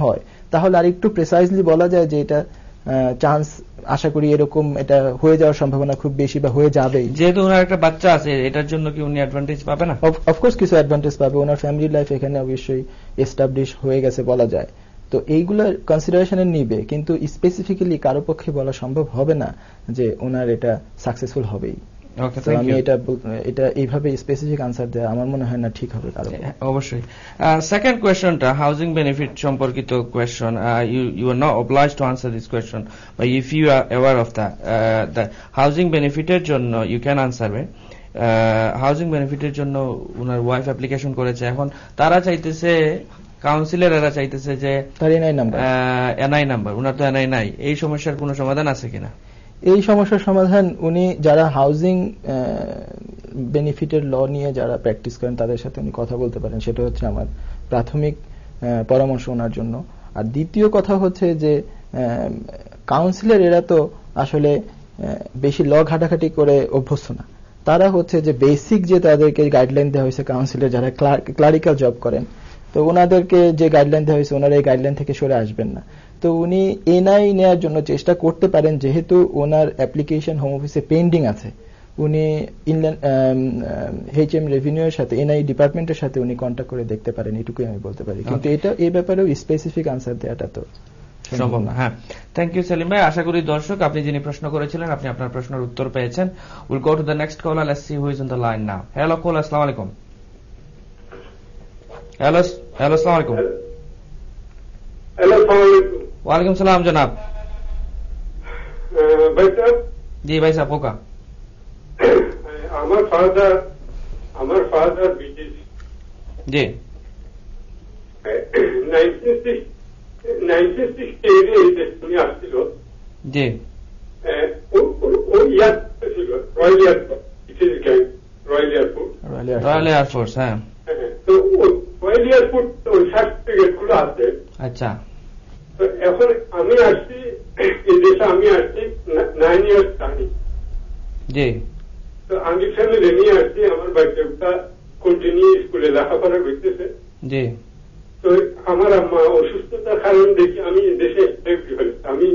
হয় তাহলে আর একটু প্রিসাইজলি বলা যায় যে এটা চান্স আশা করি এরকম এটা হয়ে যাওয়ার সম্ভাবনা খুব বেশি বা হয়ে যাবে। যেহেতু ওনার একটা বাচ্চা আছে এটার জন্য কি উনি অ্যাডভান্টেজ পাবে না? অফকোর্স কিছু অ্যাডভান্টেজ পাবে, ওনার ফ্যামিলি লাইফ এখানে অবশ্যই এস্টাবলিশ হয়ে গেছে বলা যায়, তো এইগুলো কনসিডারেশনে নিবে, কিন্তু স্পেসিফিক্যালি কারো পক্ষে বলা সম্ভব হবে না যে ওনার এটা সাকসেসফুল হবেই। আমি এটা এইভাবে স্পেসিফিক আনসার দেওয়া আমার মনে হয় না ঠিক হবে কারো। অবশ্যই। সেকেন্ড কোয়েশ্চনটা হাউজিং বেনিফিট সম্পর্কিত question. You are not obliged to answer this question, but if you are aware of the housing বেনিফিটের জন্য you can answer me. Housing বেনিফিটের জন্য ওনার ওয়াইফ অ্যাপ্লিকেশন করেছে, এখন তারা চাইতেছে কাউন্সিলর এরা চাইতেছে যে তার এনআই নাম্বার, ওনার তো এনআই নাই, এই সমস্যার কোনো সমাধান আছে কিনা? এই সমস্যার সমাধান উনি যারা হাউজিং বেনিফিটের ল নিয়ে যারা প্র্যাকটিস করেন তাদের সাথে উনি কথা বলতে পারেন, সেটা হচ্ছে আমার প্রাথমিক পরামর্শ ওনার জন্য। আর দ্বিতীয় কথা হচ্ছে যে কাউন্সিলর এরা তো আসলে বেশি ল ঘাটাঘাটি করে অভ্যস্ত না, তারা হচ্ছে যে বেসিক যে তাদেরকে গাইডলাইন দেওয়া হয়েছে কাউন্সিলর যারা ক্লারিক্যাল জব করেন, তো ওনাদেরকে যে গাইডলাইন দেওয়া হয়েছে ওনারা এই গাইডলাইন থেকে সরে আসবেন না। তো উনি এনআই নেওয়ার জন্য চেষ্টা করতে পারেন, যেহেতু ওনার অ্যাপ্লিকেশন হোম অফিসে পেন্ডিং আছে, উনি এইচএম রেভিনিউ এর সাথে এনআই ডিপার্টমেন্টের সাথে উনি কন্ট্যাক্ট করে দেখতে পারেন, এটুকুই আমি বলতে পারি। কিন্তু এটা এই ব্যাপারেও স্পেসিফিক আনসার দেওয়াটা তো সম্ভব না। হ্যাঁ, থ্যাংক ইউ সেলিম ভাই। আশা করি দর্শক আপনি যিনি প্রশ্ন করেছিলেন আপনি আপনার প্রশ্নের উত্তর পেয়েছেন। Will go to the next caller, let's see who is on the line now. Hello call, আসসালামু আলাইকুম। হ্যালো আসসালামু আলাইকুম। হ্যালো, আসসালামু আলাইকুম। ওয়ালাইকুম সালাম জনাব। ভাই সাহেব। জি ভাই সাহেব, পোকা। আমার ফাদার ব্রিটিশ। জি। 1968 উনি আসছিল। জি। ওই এয়ারপোর্ট ছিল রয়্যাল এয়ারপোর্ট, রয়্যাল এয়ারফোর্স। হ্যাঁ, তো রয়্যাল এয়ারপোর্ট ওই সার্টিফিকেট গুলো আছে। আচ্ছা। তো এখন আমি আসছি এই দেশে, আমি আসছি 9 ইয়ার্স আগে। জি। তো আমি ফ্যামিলি নিয়ে আসছি, আমার বাচ্চাটা কন্টিনিউ স্কুলে লেখাপড়া করতেছে। জি। তো আমার আম্মা অসুস্থতার কারণে দেখি আমি দেশে আমি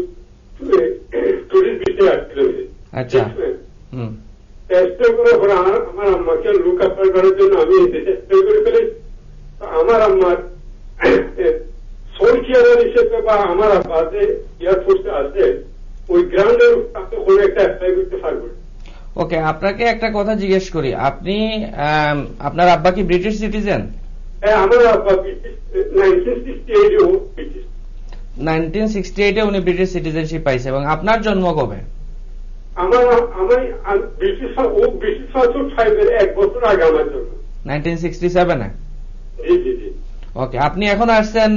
টুরিস্ট ভিসায় আসছিলাম। আচ্ছা। স্টে করার পর আমার আম্মাকে লুক আফটার করার জন্য আমি এই দেশে স্টে করে ফেলেছি। আমার আম্মার সোল কেয়ারার হিসেবে বা আমার আব্বা যে এয়ারফোর্সে আছে ওই গ্রাউন্ডের কোনো একটা অ্যাপ্লাই করতে পারবো। ওকে, আপনাকে একটা কথা জিজ্ঞেস করি, আপনি আপনার আব্বা কি ব্রিটিশ সিটিজেন? হ্যাঁ, আমার আব্বা ব্রিটিশ। 1968 উনি ব্রিটিশ সিটিজেনশিপ পাইছে। এবং আপনার জন্ম কবে? আমার ব্রিটিশ 1 বছর আগে আমার জন্ম, 1967-এ। জি জি জি। ওকে, আপনি এখন আসছেন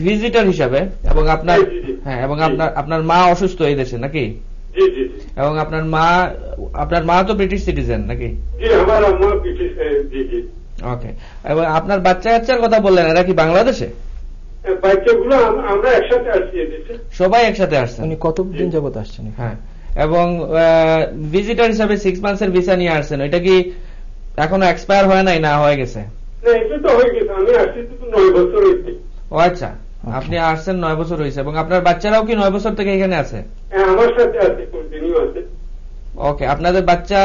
ভিজিটর হিসাবে, এবং আপনার হ্যাঁ, এবং আপনার মা অসুস্থ এই দেশে নাকি? জি জি জি। এবং আপনার মা তো ব্রিটিশ সিটিজেন নাকি? জি, আমার আম্মা ব্রিটিশ। জি জি। ওকে, এবং আপনার বাচ্চার কথা বললেন, এরা কি বাংলাদেশে? বাচ্চাগুলো আমরা একসাথে আসছি এদেশে, সবাই একসাথে আসছেন। উনি কতদিন যাবত আসছেন? হ্যাঁ, এবং ভিজিটর হিসাবে 6 মান্থসের ভিসা নিয়ে আসছেন, এটা কি এখনো এক্সপায়ার হয় নাই না হয়ে গেছে? না, এটা তো হয়ে গেছে, আমি আসছি তো 9 বছর হয়েছে। ও আচ্ছা, আপনি আসছেন 9 বছর হয়েছে, এবং আপনার বাচ্চারাও কি 9 বছর থেকে এখানে আছে? হ্যাঁ, আমার সাথে আছে, কন্টিনিউ আছে। ওকে, আপনাদের বাচ্চা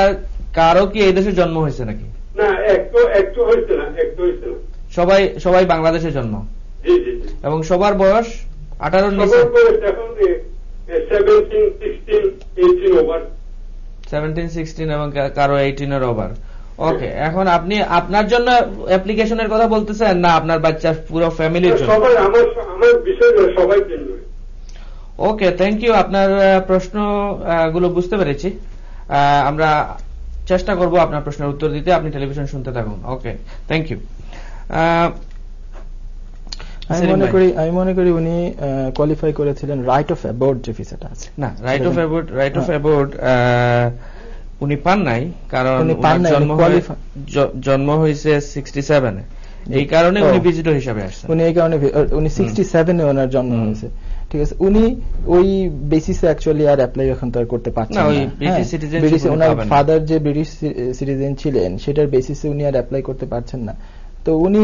কারো কি এই দেশে জন্ম হয়েছে নাকি? না, একটু হয়েছে না, সবাই বাংলাদেশে জন্ম? জি জি। এবং সবার বয়স 18-র নিচে? এখন 17, 16, 18 ওভার। 17, 16 এবং কারো 18-এর ওভার। ওকে, এখন আপনি আপনার জন্য অ্যাপ্লিকেশনের কথা বলতেছেন না আপনার বাচ্চার পুরো ফ্যামিলির জন্য? সবাই, আমার বিষয় সবাই জন্য। ওকে, থ্যাংক ইউ। আপনার প্রশ্ন গুলো বুঝতে পেরেছি। আমরা চেষ্টা করব আপনার প্রশ্নের উত্তর দিতে, আপনি টেলিভিশন শুনতে থাকুন। ওকে, থ্যাংক ইউ। আমি মনে করি উনি কোয়ালিফাই করেছিলেন রাইট অফ অ্যাবোর্ড যে ভিসাটা আছে। না, রাইট অফ অ্যাবোর্ড উনি পান নাই, কারণ জন্ম হয়েছে 67-এ, এই কারণে উনি ভিজিটর হিসাবে আসছেন। উনি 67-এ ওনার জন্ম হয়েছে, ঠিক আছে। উনি ওই বেসিসে অ্যাকচুয়ালি আর অ্যাপ্লাই এখন তো আর করতে পারছেন না। ওনার ফাদার যে ব্রিটিশ সিটিজেন ছিলেন সেটার বেসিসে উনি আর অ্যাপ্লাই করতে পারছেন না। তো উনি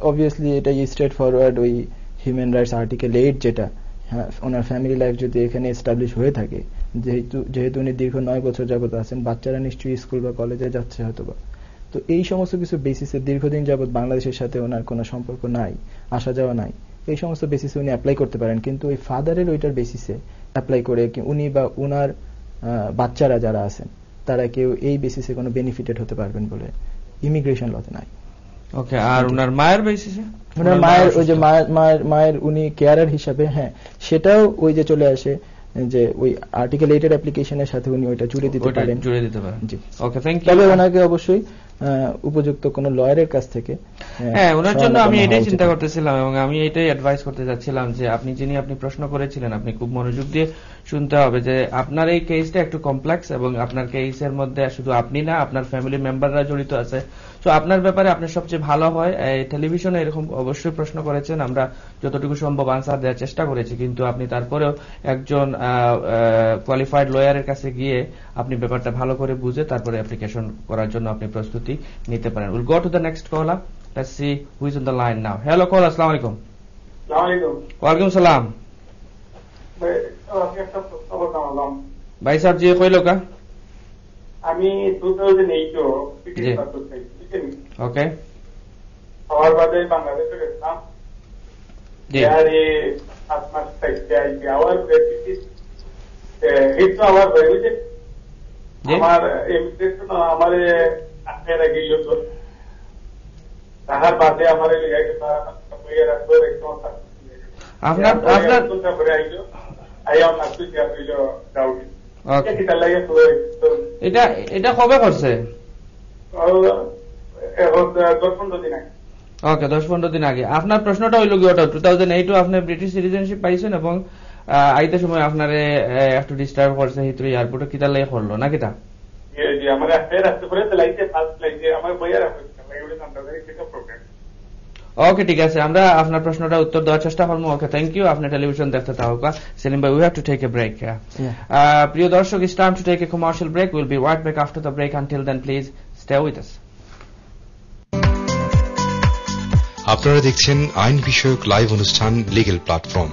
অবভিয়াসলি এটা স্ট্রেট ফরওয়ার্ড ওই হিউম্যান রাইটস আর্টিকেল 8 যেটা, হ্যাঁ, ওনার ফ্যামিলি লাইফ যদি এখানে এস্টাবলিশ হয়ে থাকে, যেহেতু উনি দীর্ঘ 9 বছর যাবত আছেন, বাচ্চারা নিশ্চয়ই স্কুল বা কলেজে যাচ্ছে হয়তোবা, তো এই সমস্ত কিছু বেসিসে দীর্ঘদিন যাবত বাংলাদেশের সাথে ওনার কোনো সম্পর্ক নাই, আসা যাওয়া নাই, এই সমস্ত বেসিসে উনি অ্যাপ্লাই করতে পারেন। কিন্তু ওই ফাদারের ওইটার বেসিসে অ্যাপ্লাই করে উনি বা উনার বাচ্চারা যারা আছেন তারা কেউ এই বেসিসে কোনো বেনিফিটেড হতে পারবেন বলে ইমিগ্রেশন লতে নাই। ওকে, আর উনার মায়ের বেসিসে, উনার মায়ের ওই যে মায়ের উনি কেয়ারার হিসাবে, হ্যাঁ, সেটাও ওই যে চলে আসে যে ওই আর্টিকেল 8 এর অ্যাপ্লিকেশনের সাথে উনি ওইটা জুড়ে দিতে পারেন। জি, ওকে, থ্যাংক ইউ। তবে ওনাকে অবশ্যই উপযুক্ত কোন লয়ারের কাছ থেকে, হ্যাঁ, ওনার জন্য আমি এটাই চিন্তা করতেছিলাম এবং আমি এটাই অ্যাডভাইস করতে যাচ্ছিলাম যে আপনি প্রশ্ন করেছিলেন, আপনি খুব মনোযোগ দিয়ে শুনতে হবে যে আপনার এই কেসটা একটু কমপ্লেক্স এবং আপনার কেসের মধ্যে শুধু আপনি না, আপনার ফ্যামিলি মেম্বাররা জড়িত আছে। তো আপনার ব্যাপারে আপনার সবচেয়ে ভালো হয়, টেলিভিশনে এরকম অবশ্যই প্রশ্ন করেছেন, আমরা যতটুকু সম্ভব আনসার দেওয়ার চেষ্টা করেছি, কিন্তু আপনি তারপরেও একজন কোয়ালিফাইড লয়ারের কাছে গিয়ে আপনি ব্যাপারটা ভালো করে বুঝে তারপরে অ্যাপ্লিকেশন করার জন্য আপনি প্রস্তুতি নিতে পারেন। Will go to the next caller, let's see who is on the line now. Hello caller, আসসালামু আলাইকুম। আসসালামু আলাইকুম। ওয়ালাইকুম সালাম। ভাই সাহেব জি কইলো কা? আমি 2008 ওকে, আমার বাদে বাংলাদেশে গেছিলাম, ইয়ারে 7 মাস থেকে আইছি। আমার প্র্যাকটিস একটু আমার হয়েছে, আমার ইমিগ্রেশন আমার আখের আগে তো তাহার বাদে আমার এটা কবে করছে? ওকে, 10-15 দিন আগে। আপনার প্রশ্নটা হইল কি ওটা 2008 আপনি ব্রিটিশ সিটিজেনশিপ পাইছেন এবং আইতে সময় আপনার একটু ডিস্টার্ব করছে হিথ্রো এয়ারপোর্টে, কিতা লাগে করলো না কিতা? ওকে, ঠিক আছে, আমরা আপনার প্রশ্নটা উত্তর দেওয়ার চেষ্টা করবো। Okay, thank you. আপনি টেলিভিশন দেখতে থাকুকা। সেলিম ভাই, we have to take a break. প্রিয় দর্শক, it's time to take a commercial break. Will be right back after the break. Until then please stay with us. আপনারা দেখছেন আইন বিষয়ক লাইভ অনুষ্ঠান লিগ্যাল প্ল্যাটফর্ম।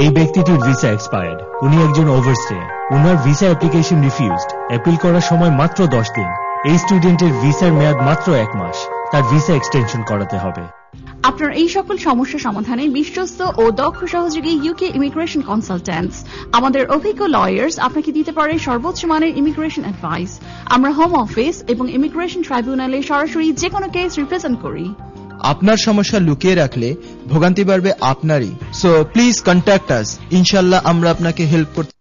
এই ব্যক্তিটির ভিসা এক্সপায়ার্ড, উনি একজন ওভারস্টে, উনার ভিসা অ্যাপ্লিকেশন রিফিউজড, অ্যাপিল করার সময় মাত্র 10 দিন। এই স্টুডেন্টের ভিসার মেয়াদ মাত্র 1 মাস, তার ভিসা এক্সটেনশন করাতে হবে। আপনার এই সকল সমস্যা সমাধানে বিশ্বস্ত ও দক্ষ সহযোগী ইউকে ইমিগ্রেশন কনসালট্যান্টস, আমাদের অভিজ্ঞ লয়ার্স আপনাকে দিতে পারে সর্বোচ্চ মানের ইমিগ্রেশন অ্যাডভাইস। আমরা হোম অফিস এবং ইমিগ্রেশন ট্রাইব্যুনালে সরাসরি যে কোনো কেস রিপ্রেজেন্ট করি। আপনার সমস্যা লুকিয়ে রাখলে ভোগান্তি বাড়বে আপনারই। সো প্লিজ কন্ট্যাক্ট আস, ইনশাআল্লাহ আমরা আপনাকে হেল্প করতে